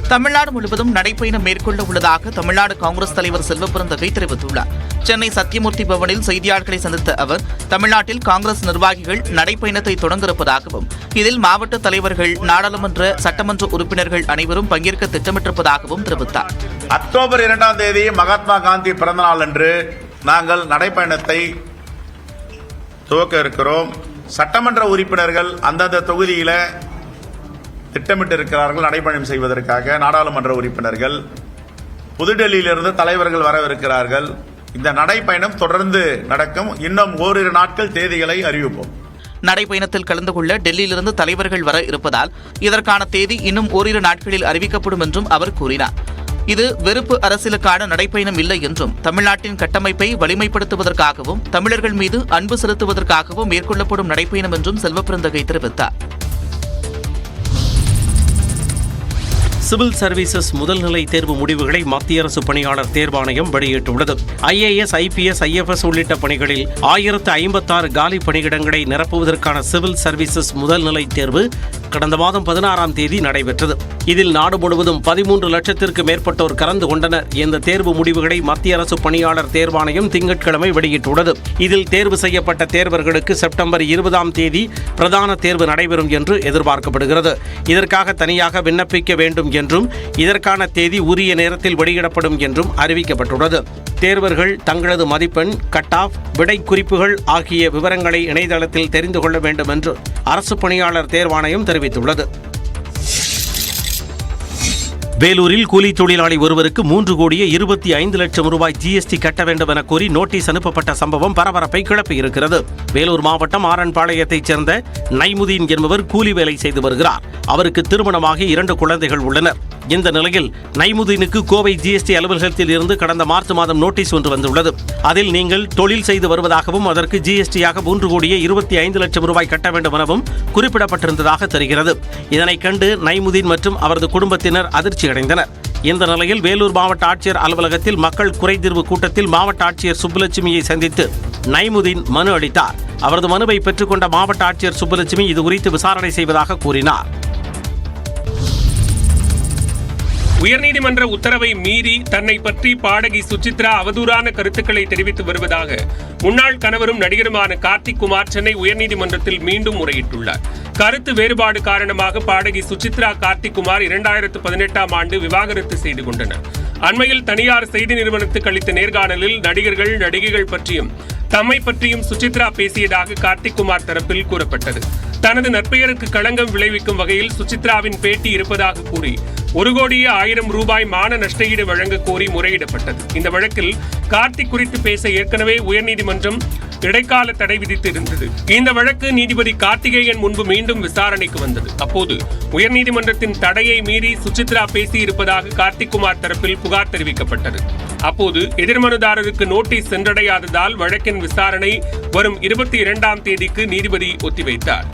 தமிழ்நாடு முழுவதும் நடைப்பயணம் மேற்கொள்ள உள்ளதாக தமிழ்நாடு காங்கிரஸ் தலைவர் செல்வபெருந்தகை தெரிவித்துள்ளார். சென்னை சத்தியமூர்த்தி பவனில் செய்தியாளர்களை சந்தித்த அவர், தமிழ்நாட்டில் காங்கிரஸ் நிர்வாகிகள் நடைப்பயணத்தை தொடங்க இருப்பதாகவும், இதில் மாவட்ட தலைவர்கள், நாடாளுமன்ற, சட்டமன்ற உறுப்பினர்கள் அனைவரும் பங்கேற்க திட்டமிட்டிருப்பதாகவும் தெரிவித்தார். அக்டோபர் 2ஆம் தேதி மகாத்மா காந்தி பிறந்தநாள் அன்று நாங்கள் நடைப்பயணத்தை துவக்க இருக்கிறோம். சட்டமன்ற உறுப்பினர்கள் அந்தந்த தொகுதியில திட்டமிட்டு இருக்கிறார்கள் நடைபயணம் செய்வதற்காக. நாடாளுமன்ற உறுப்பினர்கள், புதுடெல்லியிலிருந்து தலைவர்கள் வரவிருக்கிறார்கள். இந்த நடைப்பயணம் தொடர்ந்து நடக்கும். இன்னும் ஓரிரு நாட்கள் தேதிகளை அறிவிப்போம். நடைப்பயணத்தில் கலந்து கொள்ள டெல்லியிலிருந்து தலைவர்கள் வர இருப்பதால் இதற்கான தேதி இன்னும் ஓரிரு நாட்களில் அறிவிக்கப்படும் என்றும் அவர் கூறினார். இது வெறுப்பு அரசியலுக்கான நடைப்பயணம் இல்லை என்றும், தமிழ்நாட்டின் கட்டமைப்பை வலிமைப்படுத்துவதற்காகவும் தமிழர்கள் மீது அன்பு செலுத்துவதற்காகவும் மேற்கொள்ளப்படும் நடைப்பயணம் என்றும் செல்வபெருந்தகை தெரிவித்தார். சிவில் சர்வீசஸ் முதல்நிலை தேர்வு முடிவுகளை மத்திய அரசு பணியாளர் தேர்வாணையம் வெளியிட்டுள்ளது. IAS, IPS, IFS உள்ளிட்ட பணிகளில் 1056 காலி பணியிடங்களை நிரப்புவதற்கான சிவில் சர்வீசஸ் முதல்நிலை தேர்வு கடந்த மாதம் 16ஆம் தேதி நடைபெற்றது. இதில் நாடு முழுவதும் 13 லட்சத்திற்கு மேற்பட்டோர் கலந்து கொண்டனர். இந்த தேர்வு முடிவுகளை மத்திய அரசு பணியாளர் தேர்வாணையம் திங்கட்கிழமை வெளியிட்டுள்ளது. இதில் தேர்வு செய்யப்பட்ட தேர்வர்களுக்கு செப்டம்பர் 20ஆம் தேதி பிரதான தேர்வு நடைபெறும் என்று எதிர்பார்க்கப்படுகிறது. இதற்காக தனியாக விண்ணப்பிக்க வேண்டும் என்றும், இதற்கான தேதி உரிய நேரத்தில் வெளியிடப்படும் என்றும் அறிவிக்கப்பட்டுள்ளது. தேர்வர்கள் தங்களது மதிப்பெண், கட் ஆஃப், விடை குறிப்புகள் ஆகிய விவரங்களை இணையதளத்தில் தெரிந்து கொள்ள வேண்டும் என்று அரசு பணியாளர் தேர்வாணையம் தெரிவித்துள்ளது. வேலூரில் கூலி தொழிலாளி ஒருவருக்கு 3,25,00,000 ரூபாய் GST கட்ட வேண்டும் என கோரி நோட்டீஸ் அனுப்பப்பட்ட சம்பவம் பரபரப்பை கிளப்பியிருக்கிறது. வேலூர் மாவட்டம் ஆரன்பாளையத்தைச் சேர்ந்த நைமுதீன் என்பவர் கூலி வேலை செய்து வருகிறார். அவருக்கு திருமணமாகி 2 குழந்தைகள் உள்ளனர். இந்த நிலையில் நைமுதீனுக்கு கோவை GST அலுவலகத்தில் இருந்து கடந்த மார்ச் மாதம் நோட்டீஸ் ஒன்று வந்துள்ளது. அதில் நீங்கள் தொழில் செய்து வருவதாகவும் அதற்கு GST-யாக 3,25,00,000 ரூபாய் கட்ட வேண்டும் எனவும் குறிப்பிடப்பட்டிருந்ததாக தெரிகிறது. இதனை கண்டு நைமுதீன் மற்றும் அவரது குடும்பத்தினர் அதிர்ச்சி அடைந்தனர். இந்த நிலையில் வேலூர் மாவட்ட ஆட்சியர் அலுவலகத்தில் மக்கள் குறைதீர்வு கூட்டத்தில் மாவட்ட ஆட்சியர் சுப்புலட்சுமியை சந்தித்து நைமுதீன் மனு அளித்தார். அவரது மனுவை பெற்றுக்கொண்ட மாவட்ட ஆட்சியர் சுப்புலட்சுமி இதுகுறித்து விசாரணை செய்வதாக கூறினார். உயர்நீதிமன்ற உத்தரவை மீறி தன்னை பற்றி பாடகி சுசித்ரா அவதூறான கருத்துக்களை தெரிவித்து வருவதாக முன்னாள் கணவரும் நடிகருமான கார்த்திக் குமார் சென்னை உயர்நீதிமன்றத்தில் மீண்டும் முறையிட்டுள்ளார். கருத்து வேறுபாடு காரணமாக பாடகி சுசித்ரா, கார்த்திக் குமார் 2018ஆம் ஆண்டு விவாகரத்து செய்து கொண்டனர். அண்மையில் தனியார் செய்தி நிறுவனத்துக்கு அளித்த நேர்காணலில் நடிகர்கள், நடிகைகள் பற்றியும் தம்மை பற்றியும் சுசித்ரா பேசியதாக கார்த்திக் குமார் தரப்பில் கூறப்பட்டது. தனது நற்பெயருக்கு களங்கம் விளைவிக்கும் வகையில் சுசித்ராவின் பேட்டி இருப்பதாக கூறி 1,01,00,000 ரூபாய் மான நஷ்டஈடு வழங்க கோரி முறையிடப்பட்டது. இந்த வழக்கில் கார்த்திக் குறித்து பேச ஏற்கனவே உயர்நீதிமன்றம் இடைக்கால தடை விதித்து இருந்தது. இந்த வழக்கு நீதிபதி கார்த்திகேயன் முன்பு மீண்டும் விசாரணைக்கு வந்தது. அப்போது உயர்நீதிமன்றத்தின் தடையை மீறி சுசித்ரா பேசியிருப்பதாக கார்த்திக் குமார் தரப்பில் புகார் தெரிவிக்கப்பட்டது. அப்போது எதிர்மனுதாரருக்கு நோட்டீஸ் சென்றடையாததால் வழக்கின் விசாரணை வரும் 22ஆம் தேதிக்கு நீதிபதி ஒத்திவைத்தார்.